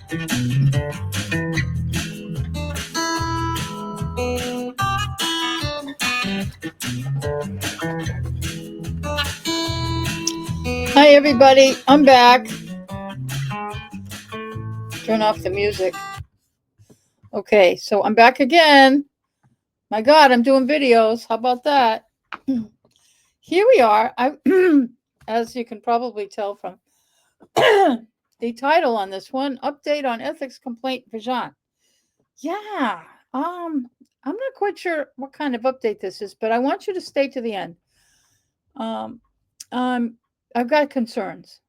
Hi, everybody. I'm back. Turn off the music. Okay, so I'm back again. My God, I'm doing videos. How about that? Here we are. As you can probably tell from the title on this one, update on ethics complaint Vigeant. Yeah, I'm not quite sure what kind of update this is, but I want you to stay to the end. Um, um, I've got concerns,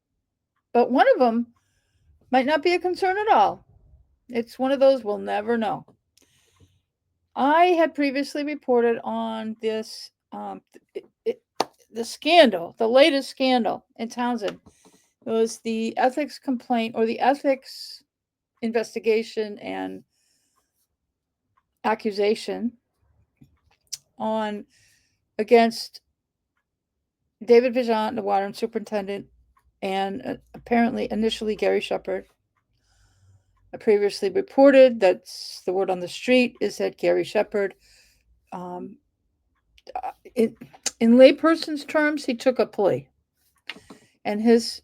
but one of them might not be a concern at all. It's one of those we'll never know. I had previously reported on this, the scandal, the latest scandal in Townsend. It was the ethics complaint or the ethics investigation and accusation on against David Vigeant, the water and superintendent, and apparently initially Gary Shepard. I previously reported that's the word on the street is that Gary Shepard, um, in layperson's terms, he took a plea, and his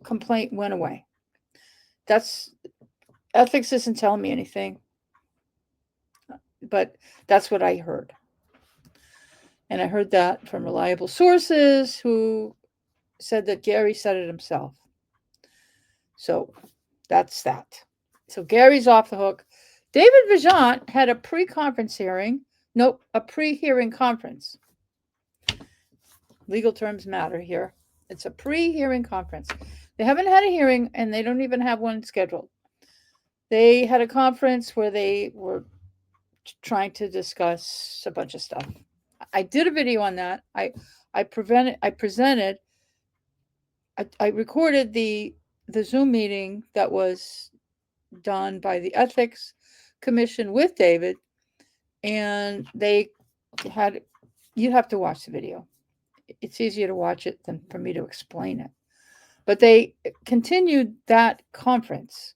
complaint went away. That's ethics isn't telling me anything, but that's what I heard. And I heard that from reliable sources who said that Gary said it himself. So that's that. So Gary's off the hook. David Vigeant had a pre-conference hearing. Nope, a pre-hearing conference. Legal terms matter here. It's a pre-hearing conference. They haven't had a hearing, and they don't even have one scheduled. They had a conference where they were trying to discuss a bunch of stuff. I did a video on that. I recorded the Zoom meeting that was done by the ethics commission with David, and they had, you have to watch the video. It's easier to watch it than for me to explain it. But they continued that conference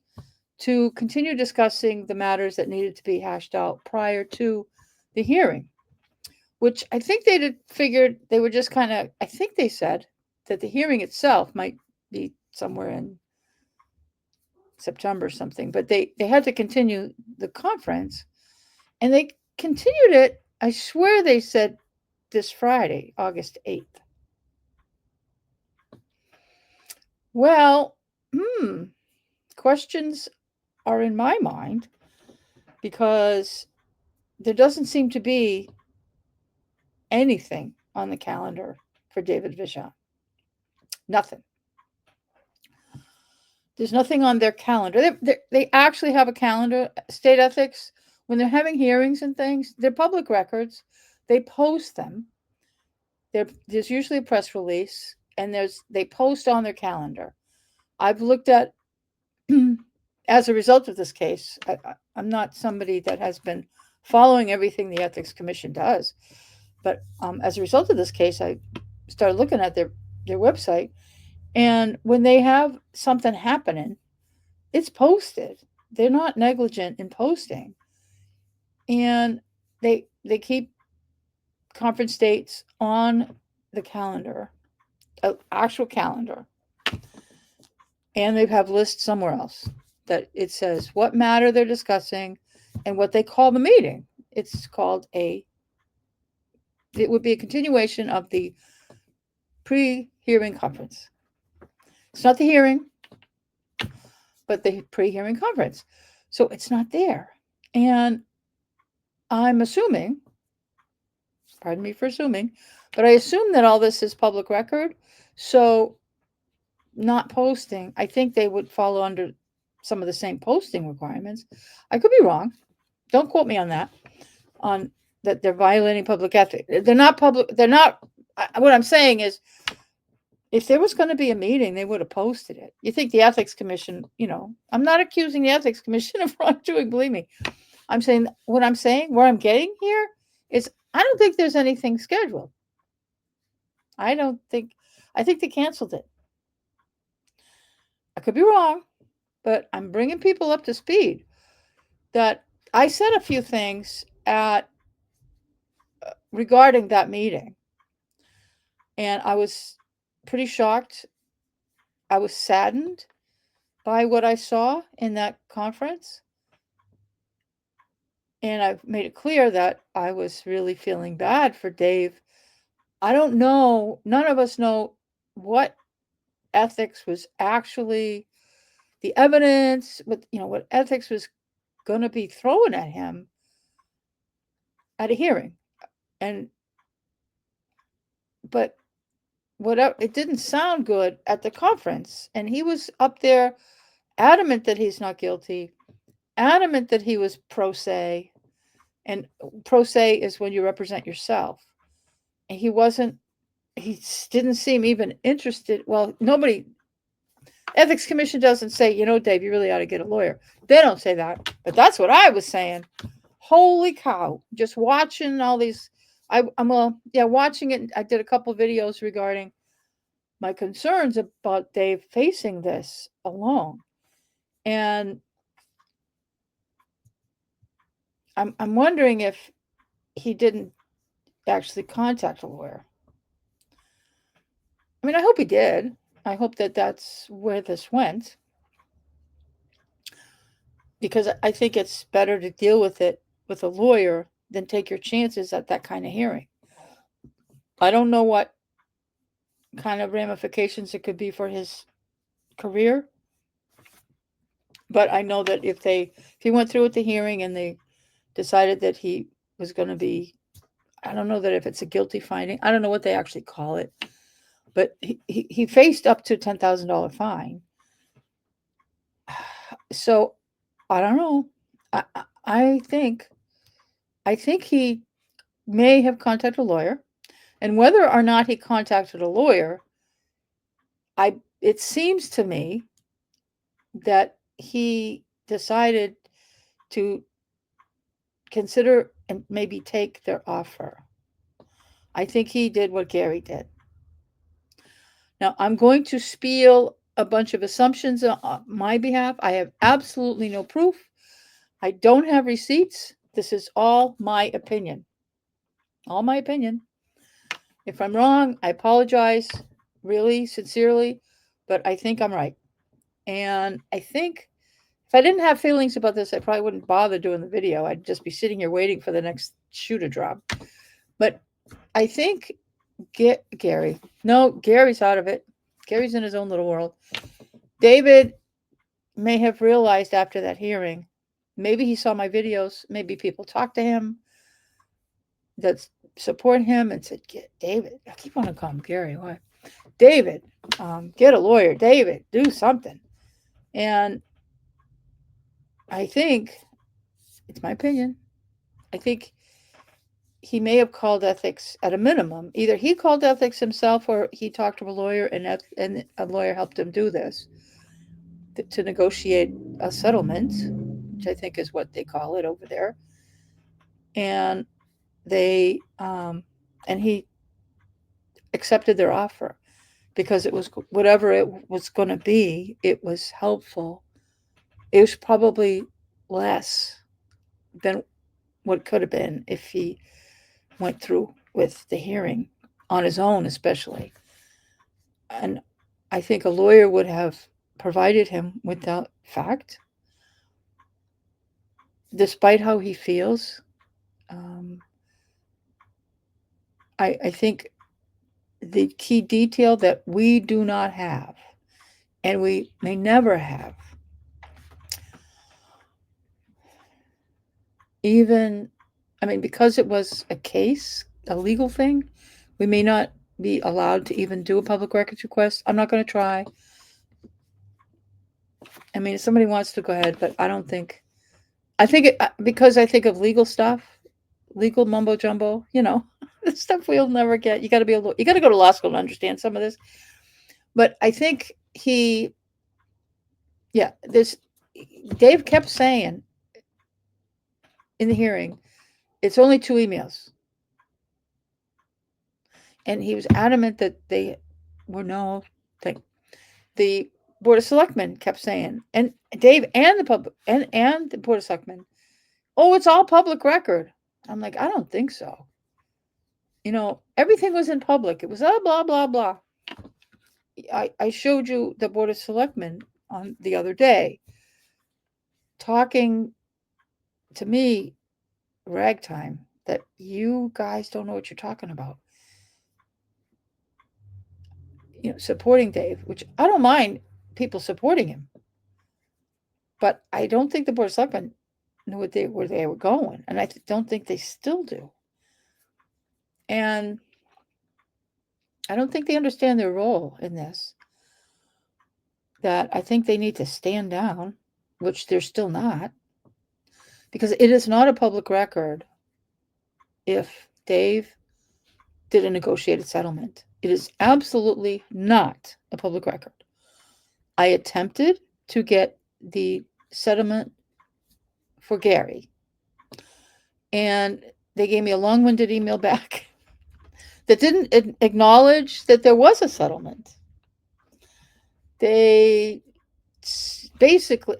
to continue discussing the matters that needed to be hashed out prior to the hearing, which I think they figured they were just kind of, I think they said that the hearing itself might be somewhere in September or something, but they had to continue the conference, and they continued it. I swear they said this Friday, August 8th. Well, questions are in my mind because there doesn't seem to be anything on the calendar for David Vigeant. Nothing. There's nothing on their calendar. They actually have a calendar. State ethics, when they're having hearings and things, they're public records. They post them. There's usually a press release, and they post on their calendar. I've looked at, as a result of this case, I'm not somebody that has been following everything the Ethics Commission does, but as a result of this case, I started looking at their website, and when they have something happening, it's posted. They're not negligent in posting, and they keep conference dates on the calendar, actual calendar, and they have lists somewhere else that it says what matter they're discussing and what they call the meeting. It's called it would be a continuation of the pre-hearing conference. It's not the hearing, but the pre-hearing conference. So it's not there. And I'm assuming, pardon me for assuming, but I assume that all this is public record. So not posting, I think they would follow under some of the same posting requirements. I could be wrong. Don't quote me on that, on that they're violating public ethics. They're not public. They're not. What I'm saying is, if there was going to be a meeting, they would have posted it. You think the Ethics Commission, I'm not accusing the Ethics Commission of wrongdoing, believe me. I'm saying where I'm getting here is I don't think there's anything scheduled. I think they canceled it. I could be wrong. but I'm bringing people up to speed that I said a few things at regarding that meeting, and I was pretty shocked. I was saddened by what I saw in that conference, and I've made it clear that I was really feeling bad for Dave. I don't know, none of us know what ethics was actually the evidence, what ethics was going to be thrown at him at a hearing. And but whatever, it didn't sound good at the conference, and he was up there adamant that he's not guilty, adamant that he was pro se, and pro se is when you represent yourself. And he didn't seem even interested. Well, nobody, ethics commission doesn't say, Dave, you really ought to get a lawyer. They don't say that, but that's what I was saying. Holy cow, just watching all these. Watching it. I did a couple videos regarding my concerns about Dave facing this alone. And I'm wondering if he didn't actually contact a lawyer. I mean, I hope he did. I hope that that's where this went, because I think it's better to deal with it with a lawyer than take your chances at that kind of hearing. I don't know what kind of ramifications it could be for his career, but I know that if he went through with the hearing and they decided that he was going to be, I don't know that if it's a guilty finding, I don't know what they actually call it, but he faced up to $10,000 fine. So I don't know. I think he may have contacted a lawyer, and whether or not he contacted a lawyer, it seems to me that he decided to consider and maybe take their offer. I think he did what Gary did. Now, I'm going to spiel a bunch of assumptions on my behalf. I have absolutely no proof. I don't have receipts. This is all my opinion. All my opinion. If I'm wrong, I apologize, really, sincerely, but I think I'm right. And I think if I didn't have feelings about this, I probably wouldn't bother doing the video. I'd just be sitting here waiting for the next shoe to drop. But I think Gary. No, Gary's out of it. Gary's in his own little world. David may have realized after that hearing, maybe he saw my videos, maybe people talked to him that support him and said, "Get David." I keep on calling him Gary. Why? David, get a lawyer. David, do something. And I think, it's my opinion, I think he may have called ethics at a minimum. Either he called ethics himself or he talked to a lawyer and a lawyer helped him do this to negotiate a settlement, which I think is what they call it over there. And he accepted their offer because it was whatever it was going to be. It was helpful. It was probably less than what could have been if he went through with the hearing on his own, especially. And I think a lawyer would have provided him with that fact, despite how he feels. I think the key detail that we do not have, and we may never have, because it was a case, a legal thing, we may not be allowed to even do a public records request. I'm not going to try. If somebody wants to, go ahead, but I don't think. Because I think of legal stuff, legal mumbo jumbo, the stuff we'll never get. You got to go to law school to understand some of this. But I think Dave kept saying in the hearing, it's only 2 emails. And he was adamant that they were no thing. The Board of Selectmen kept saying, and Dave and the public and the Board of Selectmen, oh, it's all public record. I'm like, I don't think so. Everything was in public. It was blah blah blah. I showed you the Board of Selectmen on the other day talking to me ragtime that you guys don't know what you're talking about. Supporting Dave, which I don't mind people supporting him, but I don't think the Board of Selectmen knew where they were going, and I don't think they still do. And I don't think they understand their role in this. That I think they need to stand down, which they're still not, because it is not a public record if Dave did a negotiated settlement. It is absolutely not a public record. I attempted to get the settlement for Gary, and they gave me a long-winded email back that didn't acknowledge that there was a settlement. They basically,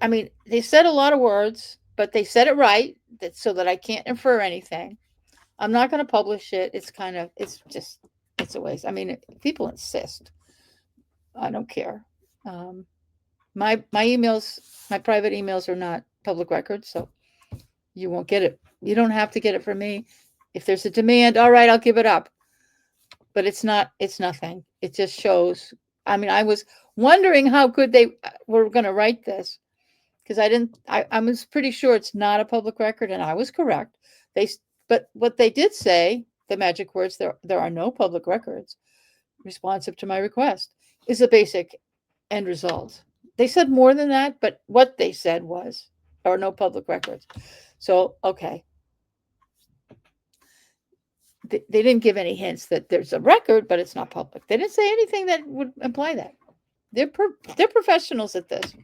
they said a lot of words, but they said it right, so that I can't infer anything. I'm not going to publish it. It's a waste. People insist. I don't care. My emails, my private emails are not public records, so you won't get it. You don't have to get it from me. If there's a demand, all right, I'll give it up. But it's nothing. It just shows. I was wondering how good they were going to write this, because I was pretty sure it's not a public record, and I was correct. But what they did say, the magic words, there are no public records responsive to my request, is a basic end result. They said more than that, but what they said was, there are no public records. So, okay. They didn't give any hints that there's a record, but it's not public. They didn't say anything that would imply that. They're professionals at this.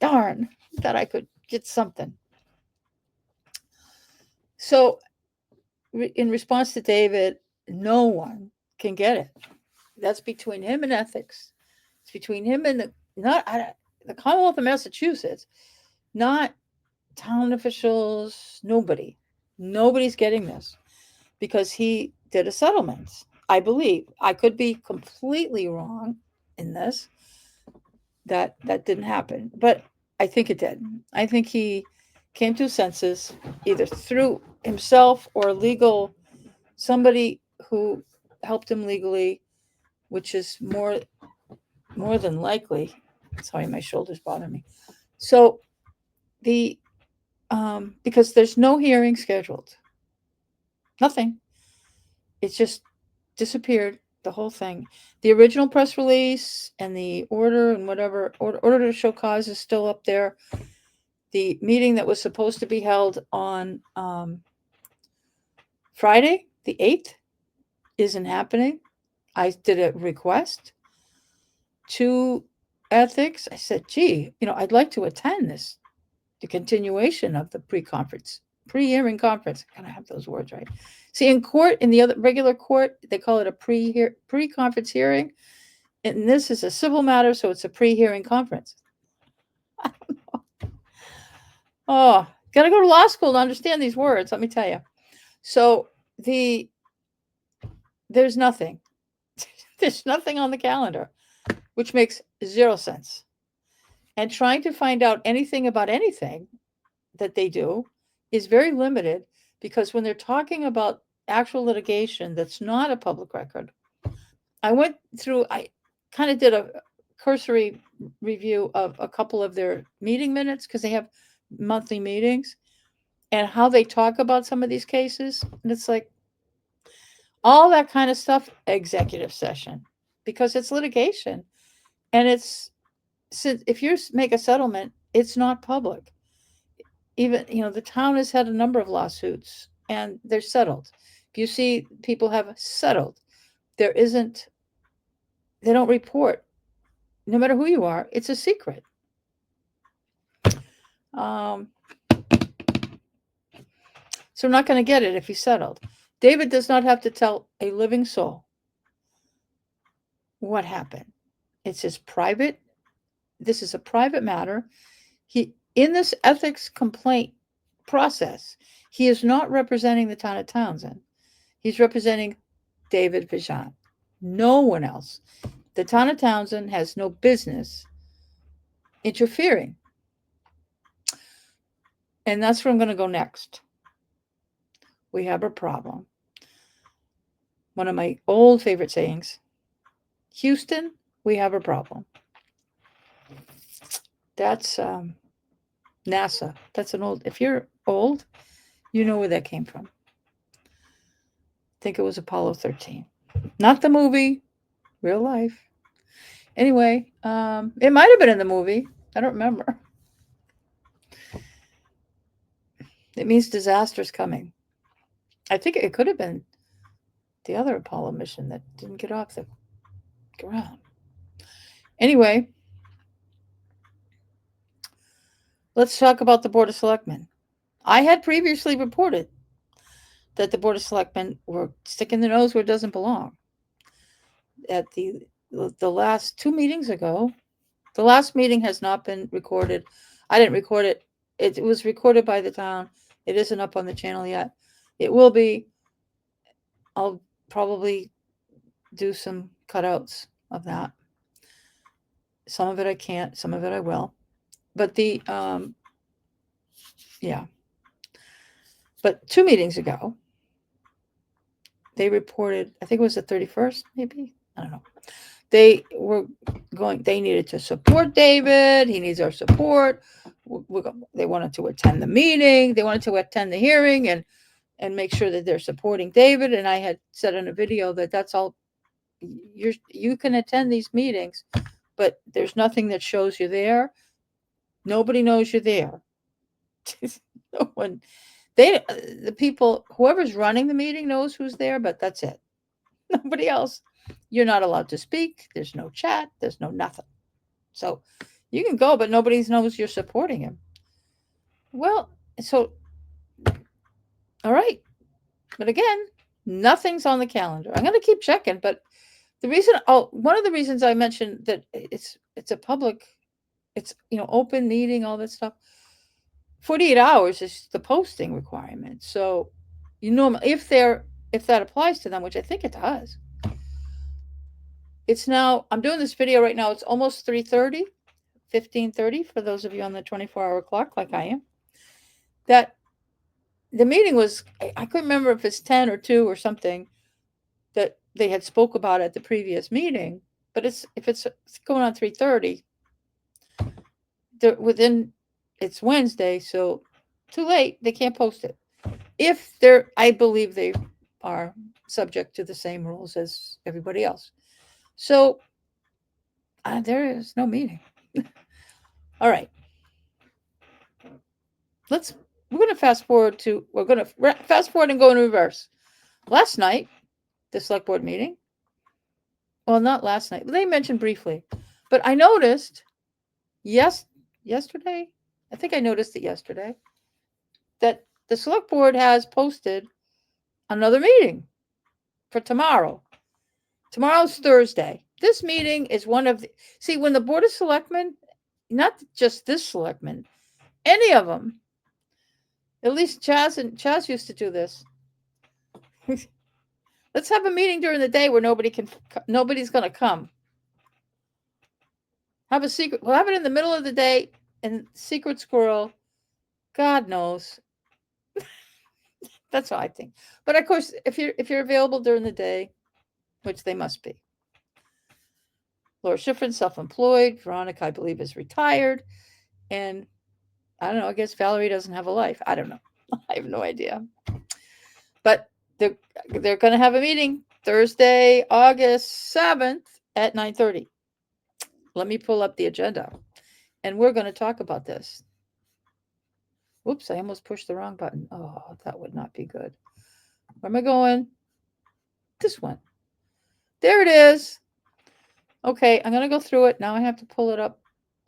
Darn, that I could get something. So, in response to David, no one can get it. That's between him and ethics. It's between him and the Commonwealth of Massachusetts, not town officials. Nobody's getting this, because he did a settlement. I believe. I could be completely wrong in this. That didn't happen, but I think it did. I think he came to his senses either through himself or somebody who helped him legally, which is more than likely. Sorry, my shoulders bother me. So because there's no hearing scheduled, nothing. It's just disappeared, the whole thing. The original press release and the order and whatever order to show cause is still up there. The meeting that was supposed to be held on Friday, the 8th, isn't happening. I did a request to ethics. I said, gee, I'd like to attend the continuation of the pre-hearing conference. I gotta have those words right. See, in court, in the other regular court, they call it a pre-conference hearing. And this is a civil matter, so it's a pre-hearing conference. I don't know. Oh, gotta go to law school to understand these words, let me tell you. So there's nothing. There's nothing on the calendar, which makes zero sense. And trying to find out anything about anything that they do is very limited, because when they're talking about actual litigation that's not a public record, I kind of did a cursory review of a couple of their meeting minutes, because they have monthly meetings, and how they talk about some of these cases. And it's like all that kind of stuff, executive session, because it's litigation. And if you make a settlement, it's not public. Even, the town has had a number of lawsuits and they're settled. If you see people have settled, they don't report. No matter who you are, it's a secret. So I'm not going to get it if he's settled. David does not have to tell a living soul what happened. It's his private this is a private matter. In this ethics complaint process, he is not representing the town of Townsend. He's representing David Vigeant. No one else. The town of Townsend has no business interfering. And that's where I'm going to go next. We have a problem. One of my old favorite sayings, Houston, we have a problem. That's NASA. That's an old, if you're old, you know where that came from. I think it was Apollo 13. Not the movie, real life. Anyway, it might have been in the movie. I don't remember. It means disaster's coming. I think it could have been the other Apollo mission that didn't get off the ground. Anyway, let's talk about the Board of Selectmen. I had previously reported that the Board of Selectmen were sticking their nose where it doesn't belong. At the last 2 meetings ago, the last meeting has not been recorded. I didn't record it. It was recorded by the town. It isn't up on the channel yet. It will be. I'll probably do some cutouts of that. Some of it I can't, some of it I will. But yeah. But 2 meetings ago, they reported, I think it was the 31st, maybe? I don't know. They needed to support David. He needs our support. They wanted to attend the meeting. They wanted to attend the hearing and make sure that they're supporting David. And I had said in a video that that's all, you can attend these meetings, but there's nothing that shows you there. Nobody knows you're there. No one, the people, whoever's running the meeting knows who's there, but that's it. Nobody else. You're not allowed to speak. There's no chat. There's no nothing. So you can go, but nobody knows you're supporting him. Well, so, all right. But again, nothing's on the calendar. I'm going to keep checking, but one of the reasons I mentioned that it's a public, it's, open meeting, all that stuff. 48 hours is the posting requirement. So, if that applies to them, which I think it does. It's now, I'm doing this video right now. It's almost 3:30, 15:30 for those of you on the 24-hour clock like I am. That the meeting was, I couldn't remember if it's 10 or 2 or something that they had spoke about at the previous meeting, but it's going on 3:30. It's Wednesday, so too late. They can't post it. I believe they are subject to the same rules as everybody else. So there is no meeting. All right. We're going to fast forward and go in reverse. Last night, the select board meeting. Well, not last night. They mentioned briefly, but I noticed yesterday. I think I noticed it yesterday that the select board has posted another meeting for tomorrow. Tomorrow's Thursday. This meeting is when the Board of Selectmen, not just this selectman, any of them, at least Chaz used to do this. Let's have a meeting during the day where nobody's going to come. We'll have it in the middle of the day and secret squirrel, God knows. That's what I think. But of course, if you're available during the day, which they must be. Laura Schifrin's self-employed. Veronica, I believe, is retired. And I don't know, I guess Valerie doesn't have a life. I don't know. I have no idea. But they're going to have a meeting Thursday, August 7th at 9:30. Let me pull up the agenda. And we're going to talk about this. Whoops, I almost pushed the wrong button. Oh, that would not be good. Where am I going? This one. There it is. Okay, I'm going to go through it. Now I have to pull it up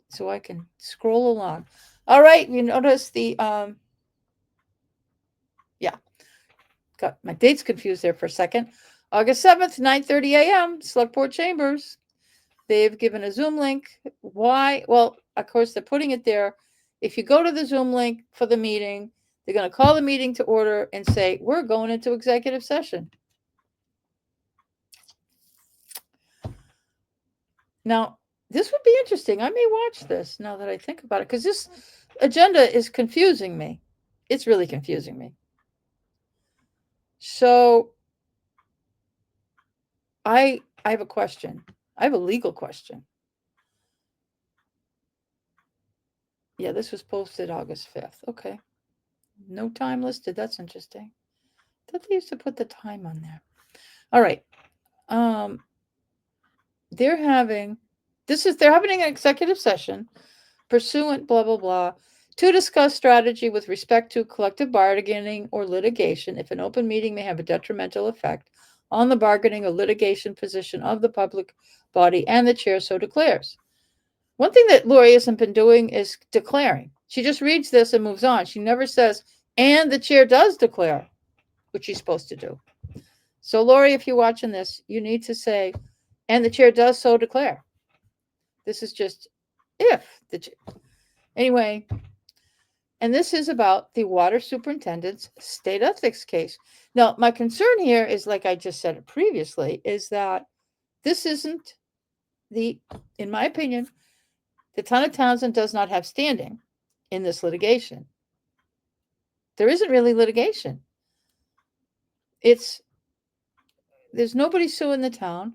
so I can scroll along. All right, you notice the, got my dates confused there for a second. August 7th, 9:30 a.m., Select Board Chambers. They've given a Zoom link. Why? Well, of course, they're putting it there. If you go to the Zoom link for the meeting, they're going to call the meeting to order and say, we're going into executive session. Now, this would be interesting. I may watch this now that I think about it, because this agenda is confusing me. It's really confusing me. So I have a question. I have a legal question. Yeah, this was posted August 5th. Okay. No time listed. That's interesting. I thought they used to put the time on there. All right. They're having an executive session pursuant blah blah blah to discuss strategy with respect to collective bargaining or litigation if an open meeting may have a detrimental effect on the bargaining or litigation position of the public body and the chair so declares. One thing that Lori hasn't been doing is declaring. She just reads this and moves on. She never says, and the chair does declare, which she's supposed to do. So, Lori, if you're watching this, you need to say, and the chair does so declare. This is just if the chair. Anyway, and this is about the water superintendent's state ethics case. Now, my concern here is, like I just said it previously, is that this isn't in my opinion, the town of Townsend does not have standing in this litigation. There isn't really litigation. There's nobody suing the town.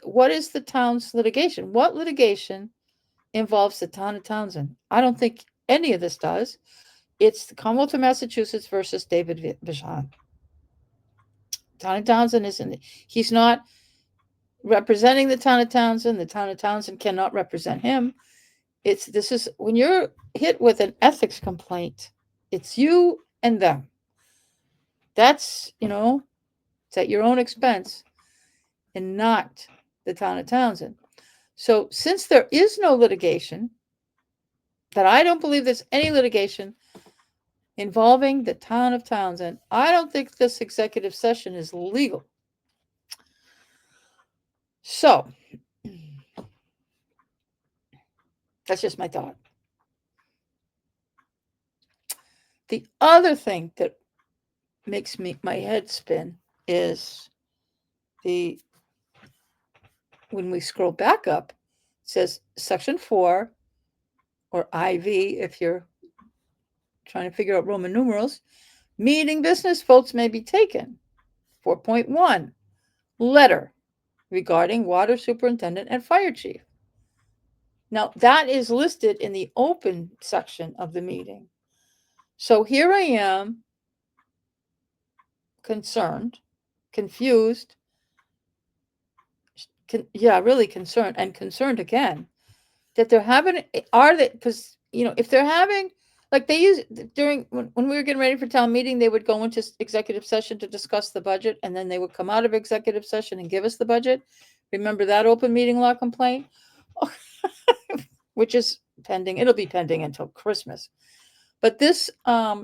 What is the town's litigation? What litigation involves the town of Townsend? I don't think any of this does. It's the Commonwealth of Massachusetts versus David Vigeant. Town of Townsend he's not representing the town of Townsend. The town of Townsend cannot represent him. This is when you're hit with an ethics complaint, it's you and them. That's, it's at your own expense and not the town of Townsend. So since there is no litigation, that I don't believe there's any litigation involving the town of Townsend, I don't think this executive session is legal. So that's just my thought. The other thing that makes my head spin is when we scroll back up, it says section 4, or IV if you're trying to figure out Roman numerals, meeting business votes may be taken. 4.1, letter regarding water superintendent and fire chief. Now, that is listed in the open section of the meeting. So here I am, concerned, confused, really concerned, and concerned again that they're having, because, if they're having, like they use during, when we were getting ready for town meeting, they would go into executive session to discuss the budget, and then they would come out of executive session and give us the budget. Remember that open meeting law complaint? Which is pending. It'll be pending until Christmas. But this, I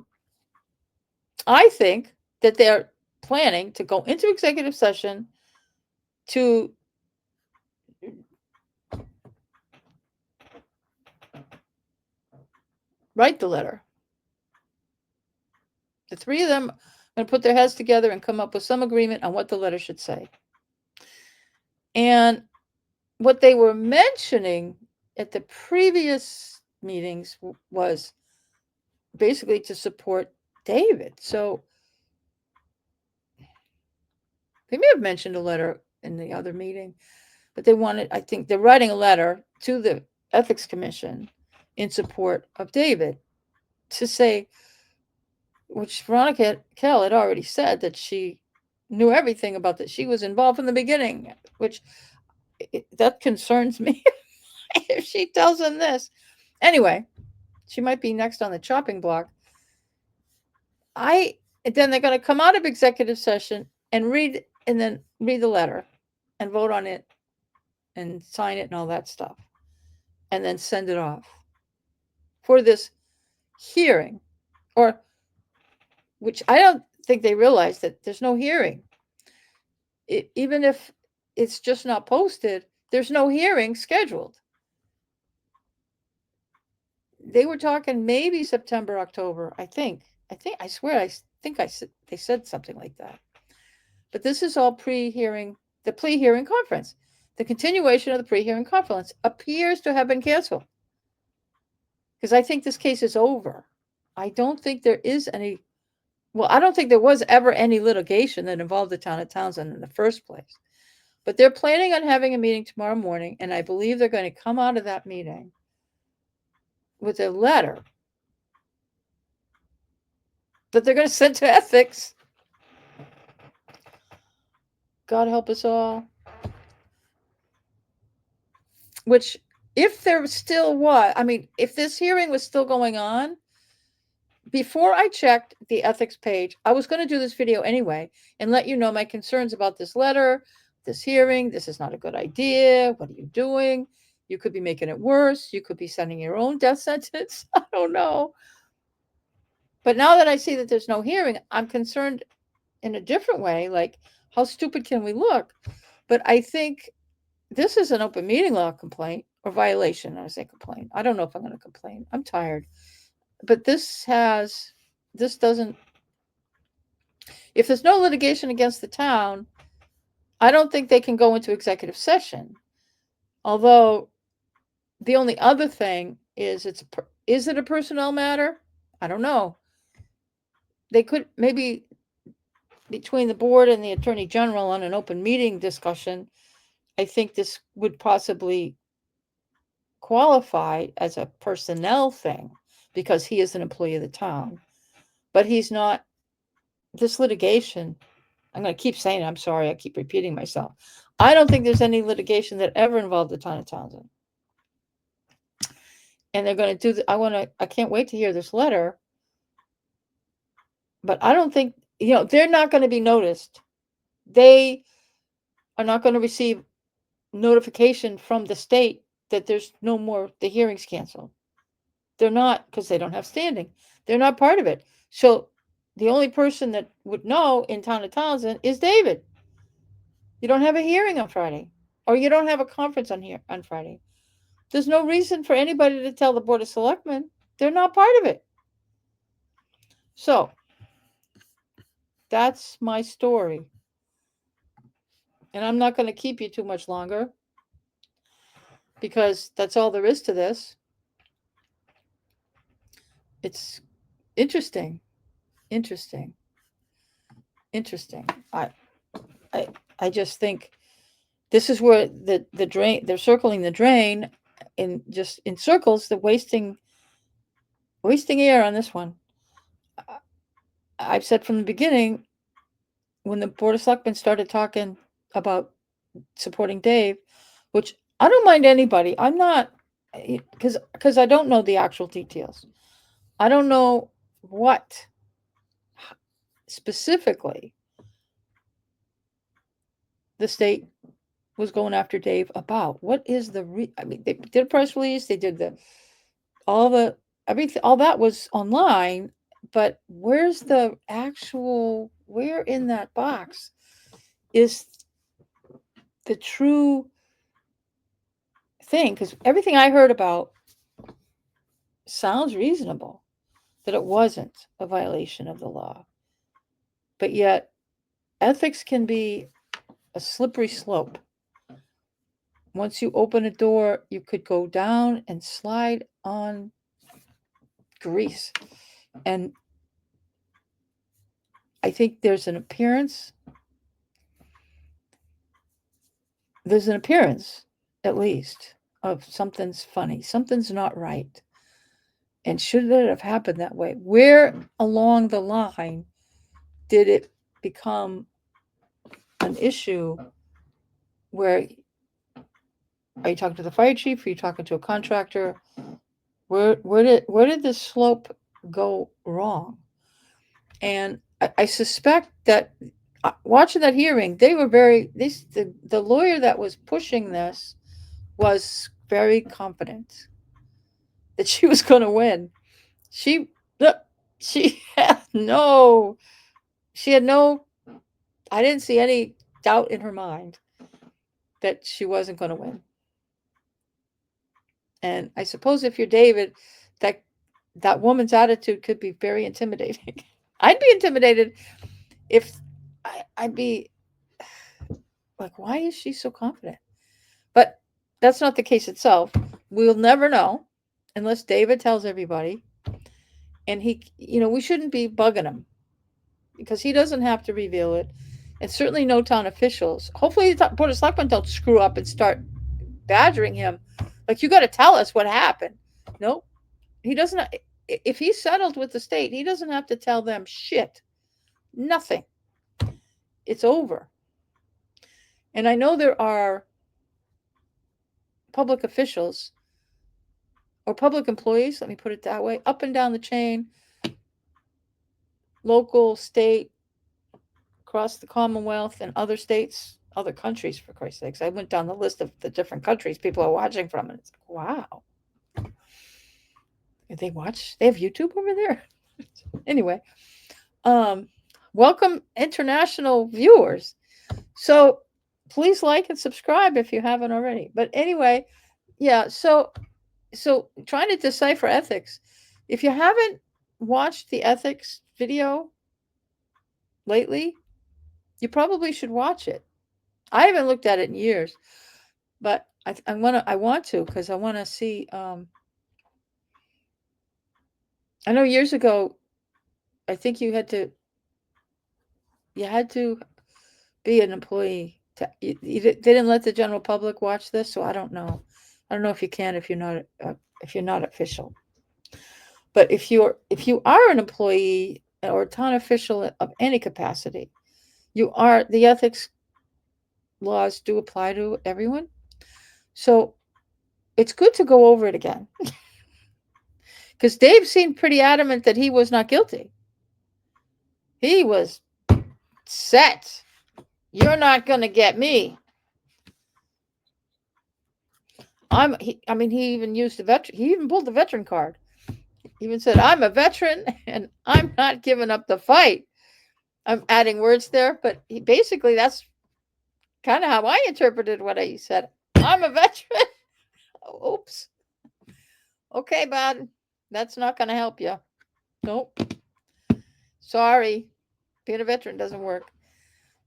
think that they're planning to go into executive session to write the letter. The three of them are going to put their heads together and come up with some agreement on what the letter should say. And what they were mentioning at the previous meetings was basically to support David. So they may have mentioned a letter in the other meeting, but I think they're writing a letter to the Ethics Commission in support of David to say, which Veronica Kell had already said that she knew everything about that. She was involved from the beginning, which that concerns me if she tells him this. Anyway, she might be next on the chopping block. Then they're going to come out of executive session and read the letter and vote on it and sign it and all that stuff, and then send it off for this hearing, which I don't think they realize that there's no hearing. Even if it's just not posted, There's no hearing scheduled. They were talking maybe September, October, I think. I swear, they said something like that. But this is all pre-hearing, the pre-hearing conference. The continuation of the pre-hearing conference appears to have been canceled. Because I think this case is over. I don't think there is any, well, I don't think there was ever any litigation that involved the town of Townsend in the first place. But they're planning on having a meeting tomorrow morning, and I believe they're going to come out of that meeting with a letter that they're going to send to ethics. God help us all. Which, if there still was, I mean, if this hearing was still going on, before I checked the ethics page, I was going to do this video anyway and let you know my concerns about this letter, this hearing. This is not a good idea. What are you doing? You could be making it worse. You could be sending your own death sentence. I don't know. But now that I see that there's no hearing, I'm concerned in a different way. Like, how stupid can we look? But I think this is an open meeting law complaint or violation. I say complaint. I don't know if I'm going to complain. I'm tired. But this doesn't, if there's no litigation against the town, I don't think they can go into executive session. Although the only other thing is, is it a personnel matter? I don't know. They could maybe, between the board and the attorney general on an open meeting discussion, I think this would possibly qualify as a personnel thing because he is an employee of the town. But he's not, this litigation, I'm going to keep saying it, I'm sorry, I keep repeating myself. I don't think there's any litigation that ever involved the town of Townsend. And they're going to do, I can't wait to hear this letter. But I don't think, they're not going to be noticed. They are not going to receive notification from the state that there's no more, the hearing's canceled. They're not, because they don't have standing. They're not part of it. So the only person that would know in town of Townsend is David. You don't have a hearing on Friday, or you don't have a conference on Friday. There's no reason for anybody to tell the Board of Selectmen. They're not part of it. So that's my story. And I'm not going to keep you too much longer because that's all there is to this. It's interesting. I just think this is where the drain, they're circling the drain in circles, the wasting air on this one. I've said from the beginning, when the Board of Selectmen started talking about supporting Dave, which I don't mind anybody. I'm not, because I don't know the actual details. I don't know what specifically the state was going after Dave about. What is the I mean, they did a press release, they did all that was online, but where's the actual, where in that box is the true thing? Because everything I heard about sounds reasonable, that it wasn't a violation of the law. But yet, ethics can be a slippery slope. Once you open a door, you could go down and slide on grease. And I think there's an appearance, at least, of something's funny, something's not right. And should it have happened that way? Where along the line did it become an issue where, are you talking to the fire chief? Are you talking to a contractor? Where did this slope go wrong? And I suspect that watching that hearing, they were the lawyer that was pushing this was very confident that she was going to win. She had no, I didn't see any doubt in her mind that she wasn't going to win. And I suppose if you're David, that woman's attitude could be very intimidating. I'd be intimidated if I'd be like, why is she so confident? But that's not the case itself. We'll never know unless David tells everybody. And we shouldn't be bugging him because he doesn't have to reveal it. And certainly no town officials. Hopefully the Board of Selectmen don't screw up and start badgering him. Like, you got to tell us what happened. Nope. He doesn't. If he's settled with the state, he doesn't have to tell them shit. Nothing. It's over. And I know there are public officials or public employees, let me put it that way, up and down the chain, local, state, across the Commonwealth and other states, other countries, for Christ's sakes. I went down the list of the different countries people are watching from, and it's like, wow. They watch? They have YouTube over there? Anyway, welcome international viewers. So please like and subscribe if you haven't already. But anyway, yeah, so trying to decipher ethics. If you haven't watched the ethics video lately, you probably should watch it. I haven't looked at it in years, but I want to because I want to see. I know years ago, I think you had to be an employee. They didn't let the general public watch this, so I don't know. I don't know if you can if you're not official. But if you are an employee or a town official of any capacity, the ethics laws do apply to everyone. So it's good to go over it again. Because Dave seemed pretty adamant that he was not guilty. He was set. You're not going to get me. He even used he even pulled the veteran card. He even said, I'm a veteran and I'm not giving up the fight. I'm adding words there, but basically that's kind of how I interpreted what he said. I'm a veteran. Oops. Okay, bud. That's not going to help you. Nope. Sorry. Being a veteran doesn't work.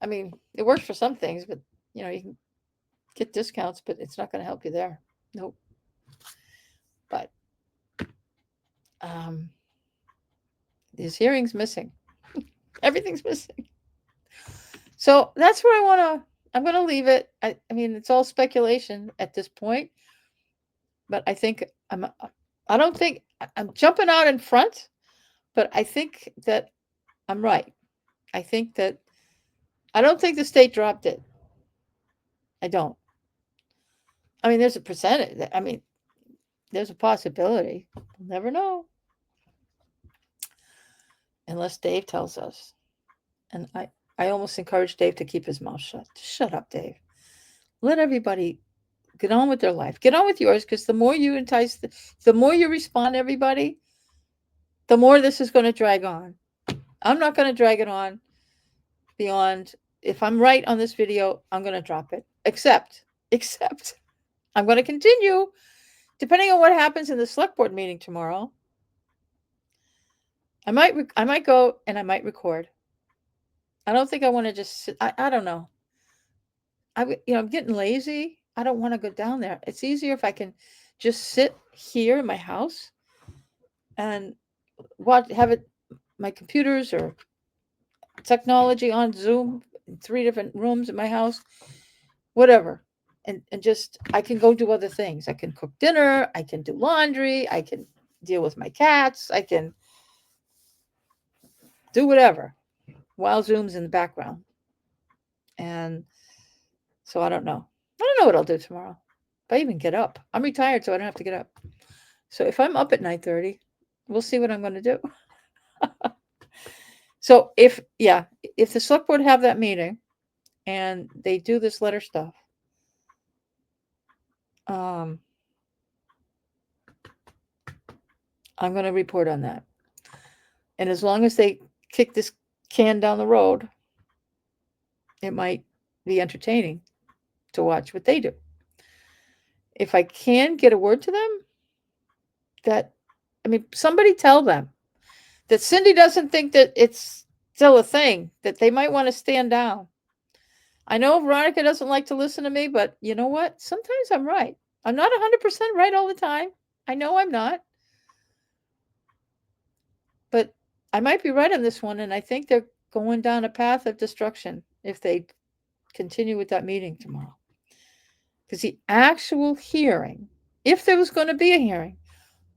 I mean, it works for some things, but you can get discounts, but it's not going to help you there. Nope. But this hearing's missing. Everything's missing. So that's where I'm going to leave it. I mean, it's all speculation at this point, but I think I don't think I'm jumping out in front, but I think that I'm right. I don't think the state dropped it. I don't. I mean, there's a percentage. I mean, there's a possibility. We'll never know. Unless Dave tells us. And I almost encourage Dave to keep his mouth shut. Just shut up, Dave. Let everybody get on with their life. Get on with yours, because the more you entice, the more you respond to everybody, the more this is going to drag on. I'm not going to drag it on beyond, if I'm right on this video, I'm going to drop it. Except I'm going to continue, depending on what happens in the select board meeting tomorrow. I might go and I might record. I don't think I want to just sit. I don't know. I'm getting lazy. I don't want to go down there. It's easier if I can just sit here in my house and have my computers or technology on Zoom in 3 different rooms in my house, whatever. And just, I can go do other things. I can cook dinner. I can do laundry. I can deal with my cats. I can do whatever while Zoom's in the background. And so I don't know. I don't know what I'll do tomorrow. If I even get up. I'm retired, so I don't have to get up. So if I'm up at 9:30, we'll see what I'm going to do. So if the select board have that meeting and they do this letter stuff, I'm going to report on that. And as long as they kick this can down the road, it might be entertaining to watch what they do. If I can get a word to them, somebody tell them that Cindy doesn't think that it's still a thing, that they might want to stand down. I know Veronica doesn't like to listen to me, but you know what? Sometimes I'm right. I'm not 100% right all the time. I know I'm not. But I might be right on this one, and I think they're going down a path of destruction if they continue with that meeting tomorrow. Because the actual hearing, if there was going to be a hearing,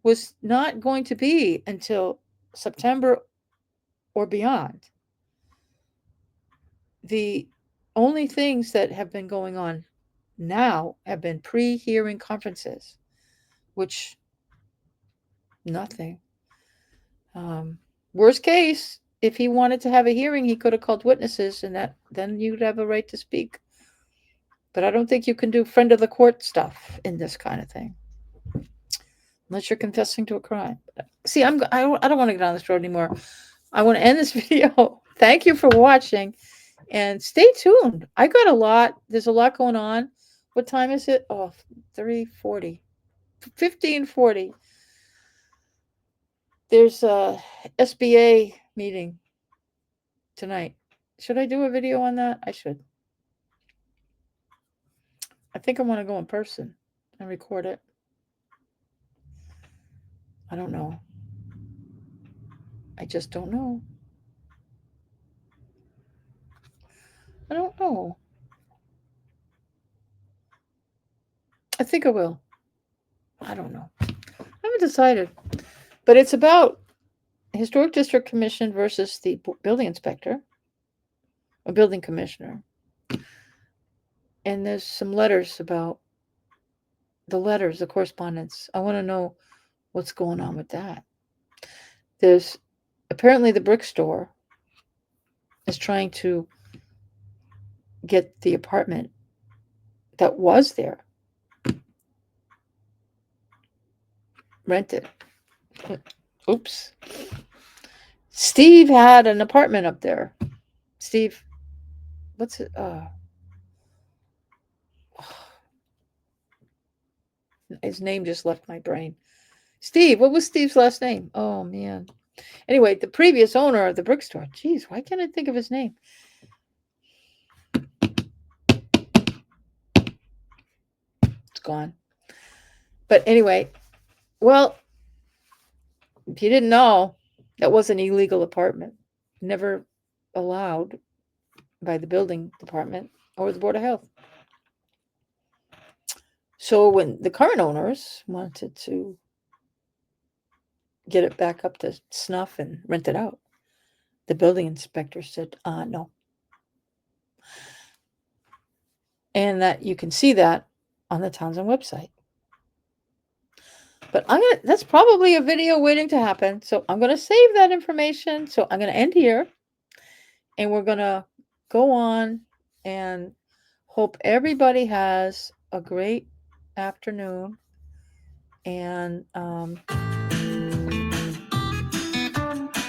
was not going to be until September or beyond. The only things that have been going on now have been pre-hearing conferences, which nothing. Worst case, if he wanted to have a hearing, he could have called witnesses, and then you'd have a right to speak. But I don't think you can do friend of the court stuff in this kind of thing, unless you're confessing to a crime. See, I don't want to get on this road anymore. I want to end this video. Thank you for watching, and stay tuned. I got a lot. There's a lot going on. What time is it? Oh, 3:40, 15:40. There's a SBA meeting tonight. Should I do a video on that? I should. I think I want to go in person and record it. I don't know. I just don't know. I don't know. I think I will. I don't know. I haven't decided. But it's about Historic District Commission versus the building inspector, or building commissioner. And there's some letters about the correspondence. I want to know what's going on with that. There's apparently the brick store is trying to get the apartment that was there rented. Oops. Steve had an apartment up there. Steve, what's it? His name just left my brain. Steve, what was Steve's last name? Oh, man. Anyway, the previous owner of the brick store. Geez, why can't I think of his name? It's gone. But anyway, well, if you didn't know, that was an illegal apartment. Never allowed by the building department or the Board of Health. So when the current owners wanted to get it back up to snuff and rent it out, the building inspector said, no. And that you can see that on the Townsend website. But that's probably a video waiting to happen. So I'm going to save that information. So I'm going to end here. And we're going to go on and hope everybody has a great afternoon. And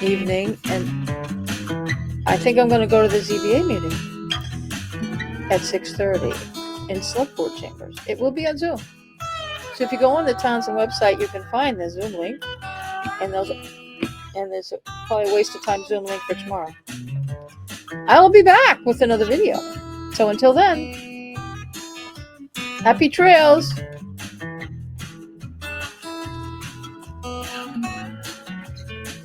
evening. And I think I'm going to go to the ZBA meeting at 6:30 in Select Board Chambers. It will be on Zoom. So if you go on the Townsend website, you can find the Zoom link, and there's probably a waste of time Zoom link for tomorrow. I will be back with another video. So until then, happy trails.